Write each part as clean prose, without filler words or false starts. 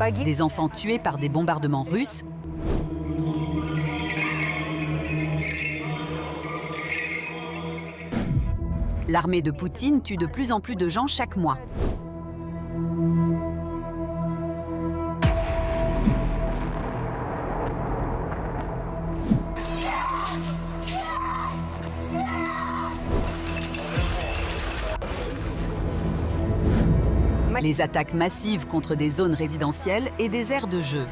Des enfants tués par des bombardements russes. L'armée de Poutine tue de plus en plus de gens chaque mois. Les attaques massives contre des zones résidentielles et des aires de jeu.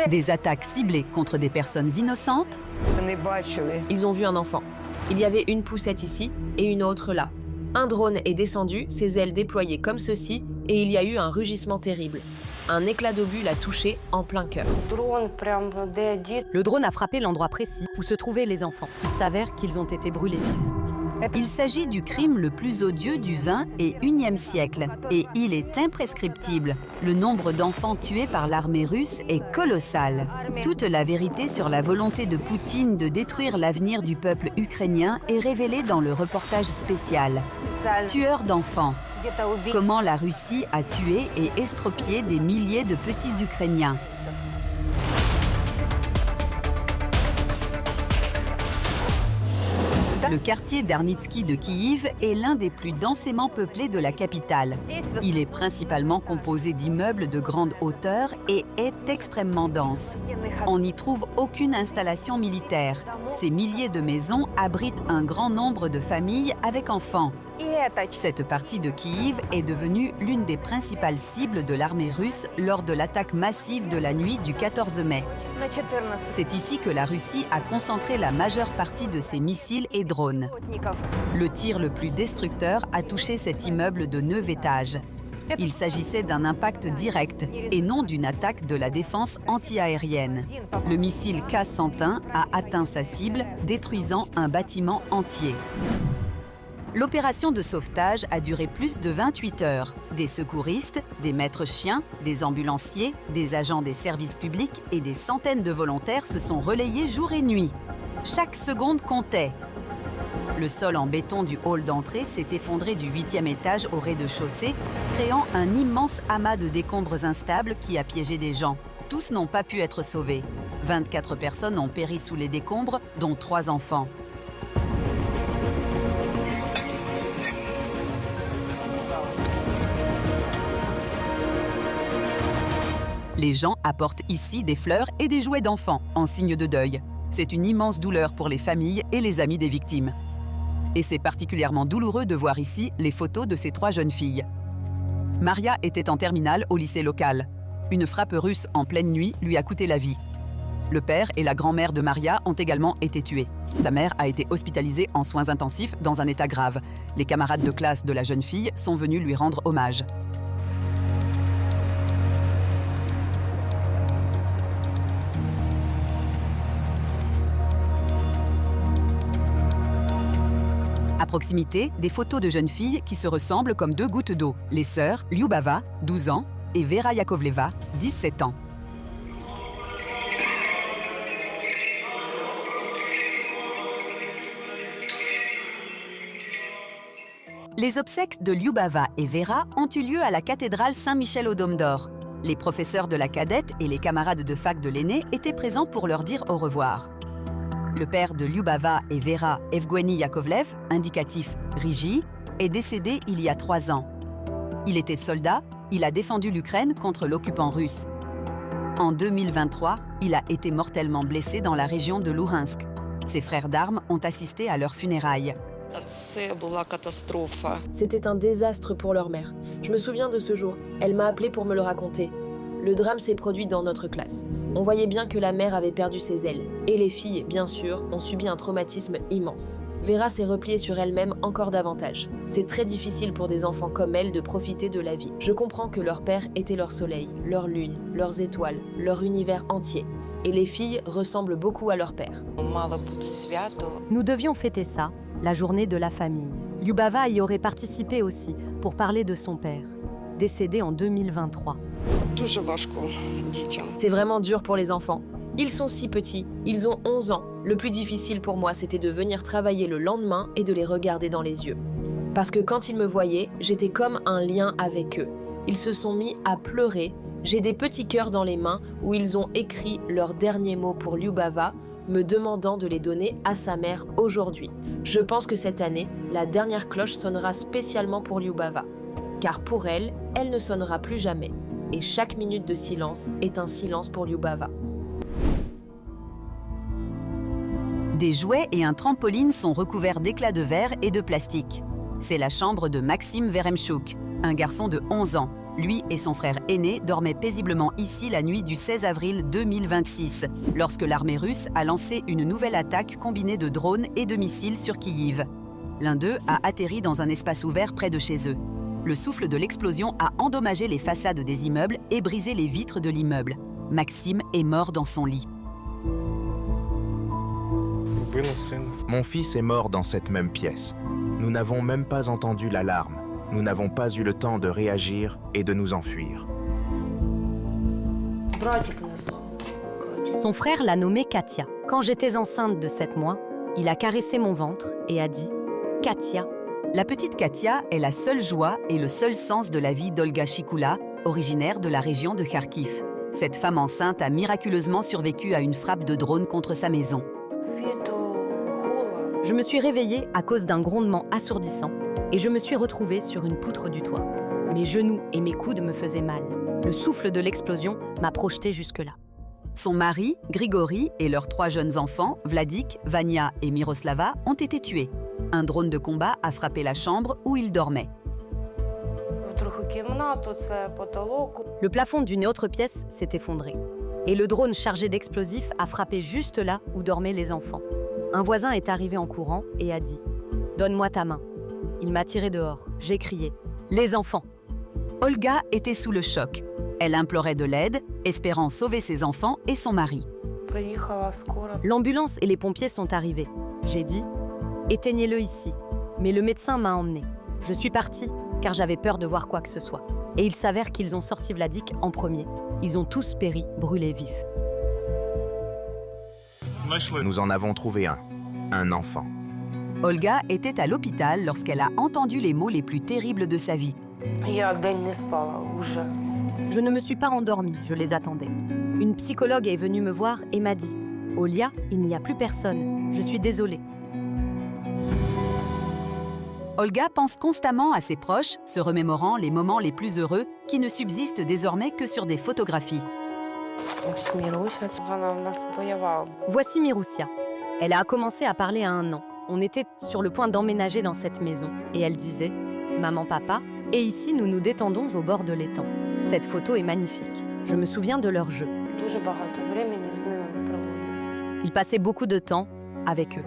Des attaques ciblées contre des personnes innocentes. Ils ont vu un enfant. Il y avait une poussette ici et une autre là. Un drone est descendu, ses ailes déployées comme ceci, et il y a eu un rugissement terrible. Un éclat d'obus l'a touché en plein cœur. Le drone a frappé l'endroit précis où se trouvaient les enfants. Il s'avère qu'ils ont été brûlés vifs. Il s'agit du crime le plus odieux du XXe et XIe siècle. Et il est imprescriptible. Le nombre d'enfants tués par l'armée russe est colossal. Toute la vérité sur la volonté de Poutine de détruire l'avenir du peuple ukrainien est révélée dans le reportage spécial. Tueurs d'enfants. Comment la Russie a tué et estropié des milliers de petits Ukrainiens. Le quartier d'Arnitsky de Kiev est l'un des plus densément peuplés de la capitale. Il est principalement composé d'immeubles de grande hauteur et est extrêmement dense. On n'y trouve aucune installation militaire. Ces milliers de maisons abritent un grand nombre de familles avec enfants. Cette partie de Kiev est devenue l'une des principales cibles de l'armée russe lors de l'attaque massive de la nuit du 14 mai. C'est ici que la Russie a concentré la majeure partie de ses missiles et drones. Le tir le plus destructeur a touché cet immeuble de 9 étages. Il s'agissait d'un impact direct et non d'une attaque de la défense anti-aérienne. Le missile K-101 a atteint sa cible, détruisant un bâtiment entier. L'opération de sauvetage a duré plus de 28 heures. Des secouristes, des maîtres chiens, des ambulanciers, des agents des services publics et des centaines de volontaires se sont relayés jour et nuit. Chaque seconde comptait. Le sol en béton du hall d'entrée s'est effondré du 8e étage au rez-de-chaussée, créant un immense amas de décombres instables qui a piégé des gens. Tous n'ont pas pu être sauvés. 24 personnes ont péri sous les décombres, dont 3 enfants. Les gens apportent ici des fleurs et des jouets d'enfants en signe de deuil. C'est une immense douleur pour les familles et les amis des victimes. Et c'est particulièrement douloureux de voir ici les photos de ces 3 jeunes filles. Maria était en terminale au lycée local. Une frappe russe en pleine nuit lui a coûté la vie. Le père et la grand-mère de Maria ont également été tués. Sa mère a été hospitalisée en soins intensifs dans un état grave. Les camarades de classe de la jeune fille sont venus lui rendre hommage. À proximité, des photos de jeunes filles qui se ressemblent comme 2 gouttes d'eau. Les sœurs Lyubava, 12 ans, et Vera Yakovleva, 17 ans. Les obsèques de Lyubava et Vera ont eu lieu à la cathédrale Saint-Michel au Dôme d'Or. Les professeurs de la cadette et les camarades de fac de l'aîné étaient présents pour leur dire au revoir. Le père de Lyubava et Vera, Evgueni Yakovlev, indicatif Rigi, est décédé il y a 3 ans. Il était soldat, il a défendu l'Ukraine contre l'occupant russe. En 2023, il a été mortellement blessé dans la région de Louhansk. Ses frères d'armes ont assisté à leurs funérailles. C'était un désastre pour leur mère. Je me souviens de ce jour. Elle m'a appelé pour me le raconter. Le drame s'est produit dans notre classe. On voyait bien que la mère avait perdu ses ailes. Et les filles, bien sûr, ont subi un traumatisme immense. Vera s'est repliée sur elle-même encore davantage. C'est très difficile pour des enfants comme elle de profiter de la vie. Je comprends que leur père était leur soleil, leur lune, leurs étoiles, leur univers entier. Et les filles ressemblent beaucoup à leur père. Nous devions fêter ça, la journée de la famille. Lyubava y aurait participé aussi pour parler de son père, décédé en 2023. C'est vraiment dur pour les enfants. Ils sont si petits, ils ont 11 ans. Le plus difficile pour moi, c'était de venir travailler le lendemain et de les regarder dans les yeux. Parce que quand ils me voyaient, j'étais comme un lien avec eux. Ils se sont mis à pleurer. J'ai des petits cœurs dans les mains où ils ont écrit leurs derniers mots pour Lyubava, me demandant de les donner à sa mère aujourd'hui. Je pense que cette année, la dernière cloche sonnera spécialement pour Lyubava. Car pour elle, elle ne sonnera plus jamais. Et chaque minute de silence est un silence pour Lyubava. Des jouets et un trampoline sont recouverts d'éclats de verre et de plastique. C'est la chambre de Maxime Veremchuk, un garçon de 11 ans. Lui et son frère aîné dormaient paisiblement ici la nuit du 16 avril 2026, lorsque l'armée russe a lancé une nouvelle attaque combinée de drones et de missiles sur Kyiv. L'un d'eux a atterri dans un espace ouvert près de chez eux. Le souffle de l'explosion a endommagé les façades des immeubles et brisé les vitres de l'immeuble. Maxime est mort dans son lit. Mon fils est mort dans cette même pièce. Nous n'avons même pas entendu l'alarme. Nous n'avons pas eu le temps de réagir et de nous enfuir. Son frère l'a nommée Katia. Quand j'étais enceinte de 7 mois, il a caressé mon ventre et a dit « Katia ». La petite Katia est la seule joie et le seul sens de la vie d'Olga Shikula, originaire de la région de Kharkiv. Cette femme enceinte a miraculeusement survécu à une frappe de drone contre sa maison. Je me suis réveillée à cause d'un grondement assourdissant et je me suis retrouvée sur une poutre du toit. Mes genoux et mes coudes me faisaient mal. Le souffle de l'explosion m'a projetée jusque-là. Son mari, Grigori, et leurs 3 jeunes enfants, Vladik, Vania et Miroslava, ont été tués. Un drone de combat a frappé la chambre où ils dormaient. Le plafond d'une autre pièce s'est effondré et le drone chargé d'explosifs a frappé juste là où dormaient les enfants. Un voisin est arrivé en courant et a dit « Donne-moi ta main ». Il m'a tiré dehors. J'ai crié « Les enfants !» Olga était sous le choc. Elle implorait de l'aide, espérant sauver ses enfants et son mari. L'ambulance et les pompiers sont arrivés. J'ai dit « Éteignez-le ici ». Mais le médecin m'a emmenée. Je suis partie car j'avais peur de voir quoi que ce soit. Et il s'avère qu'ils ont sorti Vladik en premier. Ils ont tous péri, brûlés vifs. Nous en avons trouvé un enfant. Olga était à l'hôpital lorsqu'elle a entendu les mots les plus terribles de sa vie. Je ne me suis pas endormie, je les attendais. Une psychologue est venue me voir et m'a dit « Olia, il n'y a plus personne. Je suis désolée. » Olga pense constamment à ses proches, se remémorant les moments les plus heureux qui ne subsistent désormais que sur des photographies. Voici Miroussia. Elle a commencé à parler à 1 an. On était sur le point d'emménager dans cette maison et elle disait « Maman, papa ?» Et ici, nous nous détendons au bord de l'étang. Cette photo est magnifique. Je me souviens de leur jeu. Ils passaient beaucoup de temps avec eux.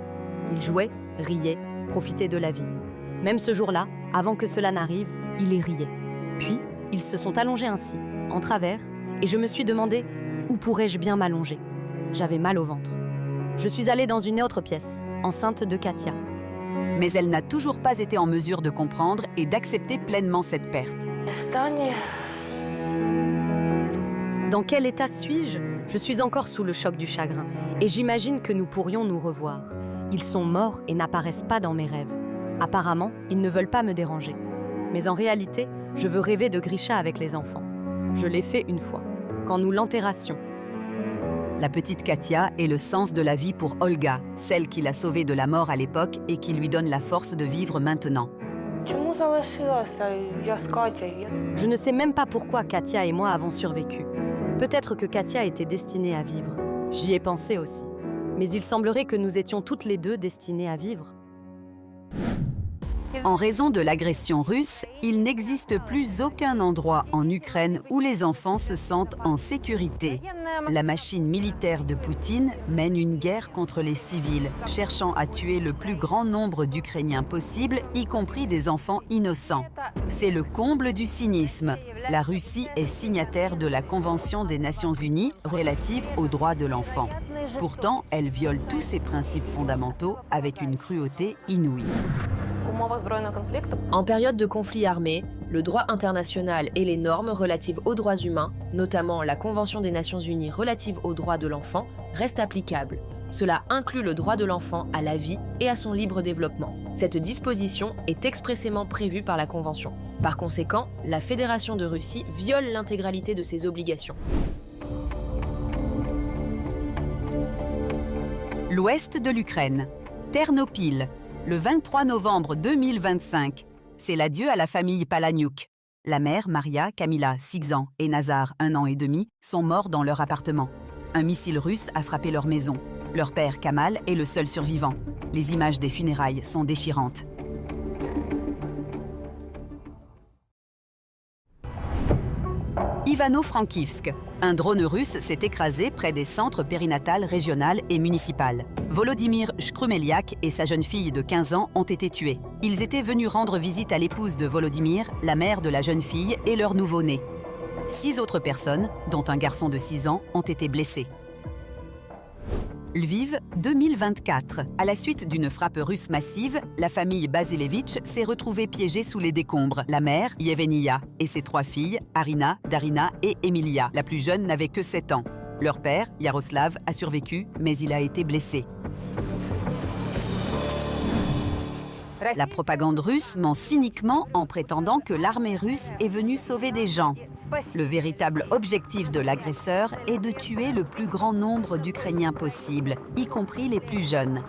Ils jouaient, riaient, profitaient de la vie. Même ce jour-là, avant que cela n'arrive, ils y riaient. Puis, ils se sont allongés ainsi, en travers, et je me suis demandé où pourrais-je bien m'allonger. J'avais mal au ventre. Je suis allée dans une autre pièce, enceinte de Katia. Mais elle n'a toujours pas été en mesure de comprendre et d'accepter pleinement cette perte. Dans quel état suis-je ? Je suis encore sous le choc du chagrin. Et j'imagine que nous pourrions nous revoir. Ils sont morts et n'apparaissent pas dans mes rêves. Apparemment, ils ne veulent pas me déranger. Mais en réalité, je veux rêver de Grisha avec les enfants. Je l'ai fait une fois, quand nous l'enterrassions. La petite Katia est le sens de la vie pour Olga, celle qui l'a sauvée de la mort à l'époque et qui lui donne la force de vivre maintenant. Je ne sais même pas pourquoi Katia et moi avons survécu. Peut-être que Katia était destinée à vivre. J'y ai pensé aussi. Mais il semblerait que nous étions toutes les deux destinées à vivre. En raison de l'agression russe, il n'existe plus aucun endroit en Ukraine où les enfants se sentent en sécurité. La machine militaire de Poutine mène une guerre contre les civils, cherchant à tuer le plus grand nombre d'Ukrainiens possible, y compris des enfants innocents. C'est le comble du cynisme. La Russie est signataire de la Convention des Nations Unies relative aux droits de l'enfant. Pourtant, elle viole tous ses principes fondamentaux avec une cruauté inouïe. En période de conflit armé, le droit international et les normes relatives aux droits humains, notamment la Convention des Nations Unies relative aux droits de l'enfant, restent applicables. Cela inclut le droit de l'enfant à la vie et à son libre développement. Cette disposition est expressément prévue par la Convention. Par conséquent, la Fédération de Russie viole l'intégralité de ses obligations. L'ouest de l'Ukraine. Ternopil, le 23 novembre 2025. C'est l'adieu à la famille Palahniuk. La mère, Maria, Kamila, 6 ans, et Nazar, 1 an et demi, sont morts dans leur appartement. Un missile russe a frappé leur maison. Leur père, Kamal, est le seul survivant. Les images des funérailles sont déchirantes. Ivano-Frankivsk. Un drone russe s'est écrasé près des centres périnatales régional et municipal. Volodymyr Shkrumeliak et sa jeune fille de 15 ans ont été tués. Ils étaient venus rendre visite à l'épouse de Volodymyr, la mère de la jeune fille et leur nouveau-né. 6 autres personnes, dont un garçon de 6 ans, ont été blessées. Lviv, 2024. À la suite d'une frappe russe massive, la famille Basilevitch s'est retrouvée piégée sous les décombres. La mère, Yevgenia, et ses 3 filles, Arina, Darina et Emilia. La plus jeune n'avait que 7 ans. Leur père, Yaroslav, a survécu, mais il a été blessé. La propagande russe ment cyniquement en prétendant que l'armée russe est venue sauver des gens. Le véritable objectif de l'agresseur est de tuer le plus grand nombre d'Ukrainiens possible, y compris les plus jeunes.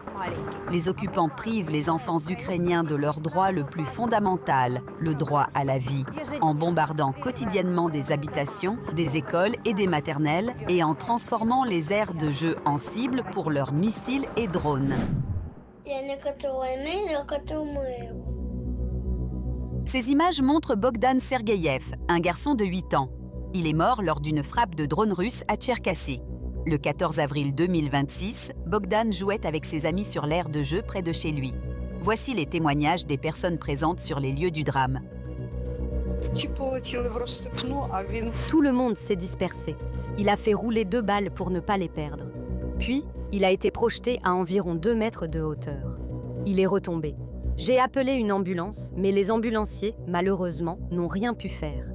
Les occupants privent les enfants ukrainiens de leur droit le plus fondamental, le droit à la vie, en bombardant quotidiennement des habitations, des écoles et des maternelles et en transformant les aires de jeu en cibles pour leurs missiles et drones. Ces images montrent Bogdan Sergeyev, un garçon de 8 ans. Il est mort lors d'une frappe de drone russe à Tcherkassy. Le 14 avril 2026, Bogdan jouait avec ses amis sur l'aire de jeu près de chez lui. Voici les témoignages des personnes présentes sur les lieux du drame. Tout le monde s'est dispersé. Il a fait rouler 2 balles pour ne pas les perdre. Puis, il a été projeté à environ 2 mètres de hauteur. Il est retombé. J'ai appelé une ambulance, mais les ambulanciers, malheureusement, n'ont rien pu faire.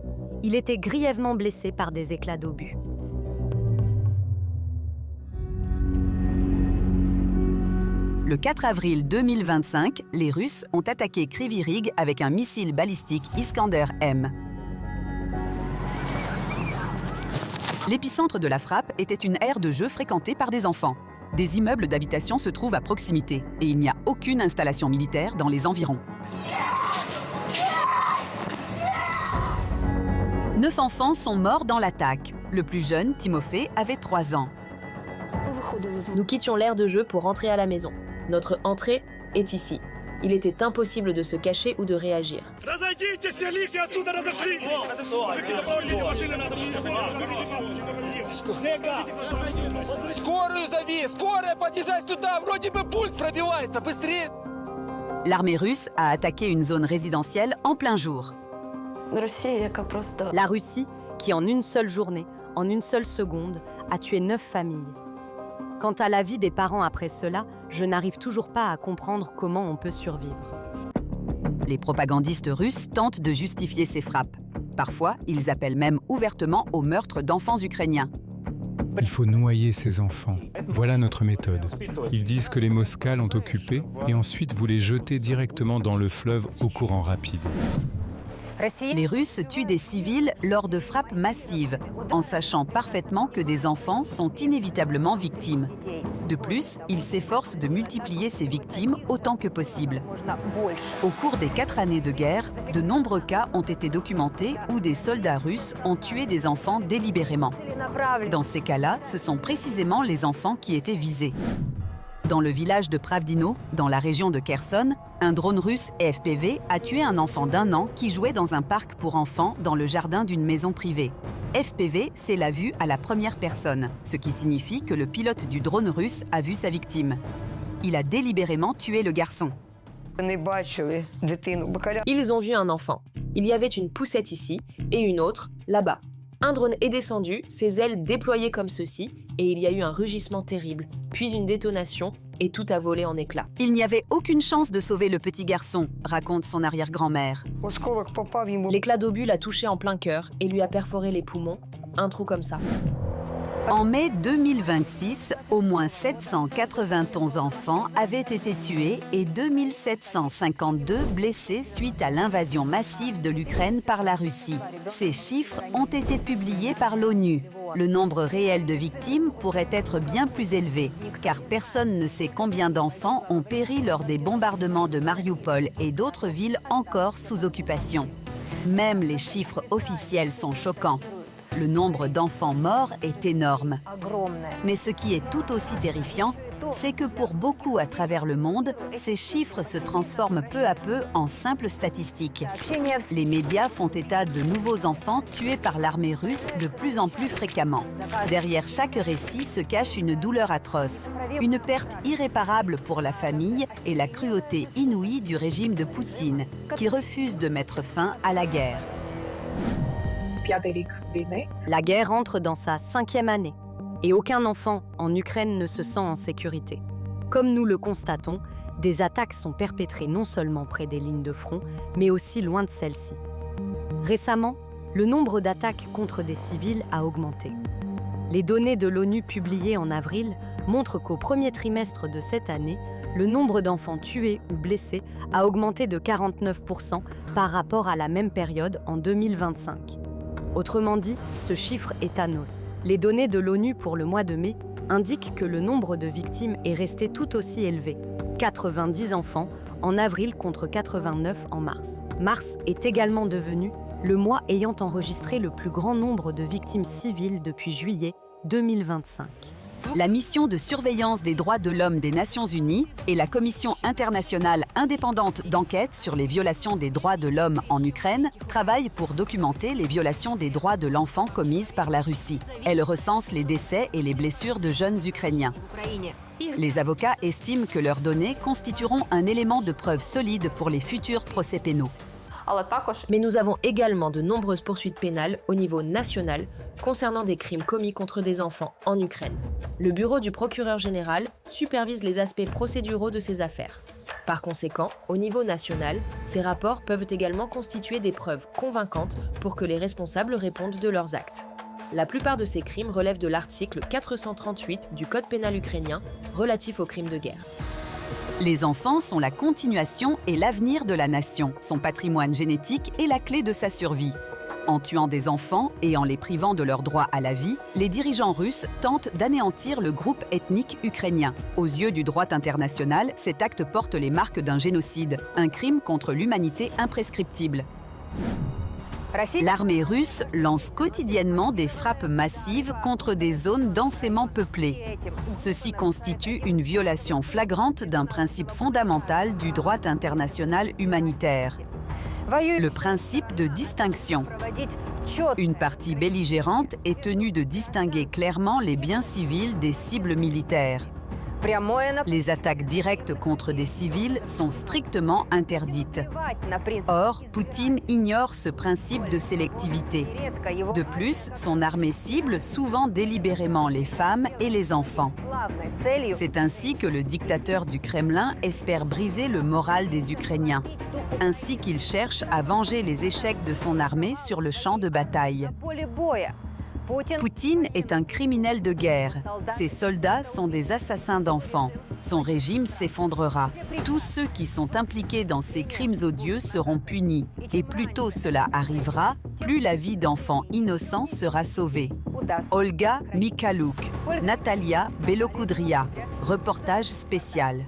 Il était grièvement blessé par des éclats d'obus. Le 4 avril 2025, les Russes ont attaqué Kryvyi Rih avec un missile balistique Iskander-M. L'épicentre de la frappe était une aire de jeu fréquentée par des enfants. Des immeubles d'habitation se trouvent à proximité et il n'y a aucune installation militaire dans les environs. 9 enfants sont morts dans l'attaque. Le plus jeune, Timofey, avait 3 ans. Nous quittions l'aire de jeu pour rentrer à la maison. Notre entrée est ici. Il était impossible de se cacher ou de réagir. L'armée russe a attaqué une zone résidentielle en plein jour. La Russie, qui en une seule journée, en une seule seconde, a tué 9 familles. Quant à la vie des parents après cela, je n'arrive toujours pas à comprendre comment on peut survivre. Les propagandistes russes tentent de justifier ces frappes. Parfois, ils appellent même ouvertement au meurtre d'enfants ukrainiens. Il faut noyer ces enfants. Voilà notre méthode. Ils disent que les Moskals ont occupé et ensuite vous les jetez directement dans le fleuve au courant rapide. Les Russes tuent des civils lors de frappes massives, en sachant parfaitement que des enfants sont inévitablement victimes. De plus, ils s'efforcent de multiplier ces victimes autant que possible. Au cours des 4 années de guerre, de nombreux cas ont été documentés où des soldats russes ont tué des enfants délibérément. Dans ces cas-là, ce sont précisément les enfants qui étaient visés. Dans le village de Pravdino, dans la région de Kherson, un drone russe FPV a tué un enfant d'1 an qui jouait dans un parc pour enfants dans le jardin d'une maison privée. FPV, c'est la vue à la première personne, ce qui signifie que le pilote du drone russe a vu sa victime. Il a délibérément tué le garçon. Ils ont vu un enfant. Il y avait une poussette ici et une autre là-bas. Un drone est descendu, ses ailes déployées comme ceci, et il y a eu un rugissement terrible, puis une détonation, et tout a volé en éclats. Il n'y avait aucune chance de sauver le petit garçon, raconte son arrière-grand-mère. L'éclat d'obus l'a touché en plein cœur et lui a perforé les poumons, un trou comme ça. En mai 2026, au moins 791 enfants avaient été tués et 2752 blessés suite à l'invasion massive de l'Ukraine par la Russie. Ces chiffres ont été publiés par l'ONU. Le nombre réel de victimes pourrait être bien plus élevé, car personne ne sait combien d'enfants ont péri lors des bombardements de Mariupol et d'autres villes encore sous occupation. Même les chiffres officiels sont choquants. Le nombre d'enfants morts est énorme. Mais ce qui est tout aussi terrifiant, c'est que pour beaucoup à travers le monde, ces chiffres se transforment peu à peu en simples statistiques. Les médias font état de nouveaux enfants tués par l'armée russe de plus en plus fréquemment. Derrière chaque récit se cache une douleur atroce, une perte irréparable pour la famille et la cruauté inouïe du régime de Poutine, qui refuse de mettre fin à la guerre. La guerre entre dans sa 5e année et aucun enfant en Ukraine ne se sent en sécurité. Comme nous le constatons, des attaques sont perpétrées non seulement près des lignes de front, mais aussi loin de celles-ci. Récemment, le nombre d'attaques contre des civils a augmenté. Les données de l'ONU publiées en avril montrent qu'au premier trimestre de cette année, le nombre d'enfants tués ou blessés a augmenté de 49% par rapport à la même période en 2025. Autrement dit, ce chiffre est à nos. Les données de l'ONU pour le mois de mai indiquent que le nombre de victimes est resté tout aussi élevé, 90 enfants en avril contre 89 en mars. Mars est également devenu le mois ayant enregistré le plus grand nombre de victimes civiles depuis juillet 2025. La mission de surveillance des droits de l'homme des Nations Unies et la Commission internationale indépendante d'enquête sur les violations des droits de l'homme en Ukraine travaillent pour documenter les violations des droits de l'enfant commises par la Russie. Elle recense les décès et les blessures de jeunes Ukrainiens. Les avocats estiment que leurs données constitueront un élément de preuve solide pour les futurs procès pénaux. Mais nous avons également de nombreuses poursuites pénales au niveau national concernant des crimes commis contre des enfants en Ukraine. Le bureau du procureur général supervise les aspects procéduraux de ces affaires. Par conséquent, au niveau national, ces rapports peuvent également constituer des preuves convaincantes pour que les responsables répondent de leurs actes. La plupart de ces crimes relèvent de l'article 438 du Code pénal ukrainien relatif aux crimes de guerre. Les enfants sont la continuation et l'avenir de la nation. Son patrimoine génétique est la clé de sa survie. En tuant des enfants et en les privant de leur droit à la vie, les dirigeants russes tentent d'anéantir le groupe ethnique ukrainien. Aux yeux du droit international, cet acte porte les marques d'un génocide, un crime contre l'humanité imprescriptible. L'armée russe lance quotidiennement des frappes massives contre des zones densément peuplées. Ceci constitue une violation flagrante d'un principe fondamental du droit international humanitaire, le principe de distinction. Une partie belligérante est tenue de distinguer clairement les biens civils des cibles militaires. Les attaques directes contre des civils sont strictement interdites. Or, Poutine ignore ce principe de sélectivité. De plus, son armée cible souvent délibérément les femmes et les enfants. C'est ainsi que le dictateur du Kremlin espère briser le moral des Ukrainiens, ainsi qu'il cherche à venger les échecs de son armée sur le champ de bataille. Poutine est un criminel de guerre. Ses soldats sont des assassins d'enfants. Son régime s'effondrera. Tous ceux qui sont impliqués dans ces crimes odieux seront punis. Et plus tôt cela arrivera, plus la vie d'enfants innocents sera sauvée. Olga Mikhaluk, Natalia Belokudria, reportage spécial.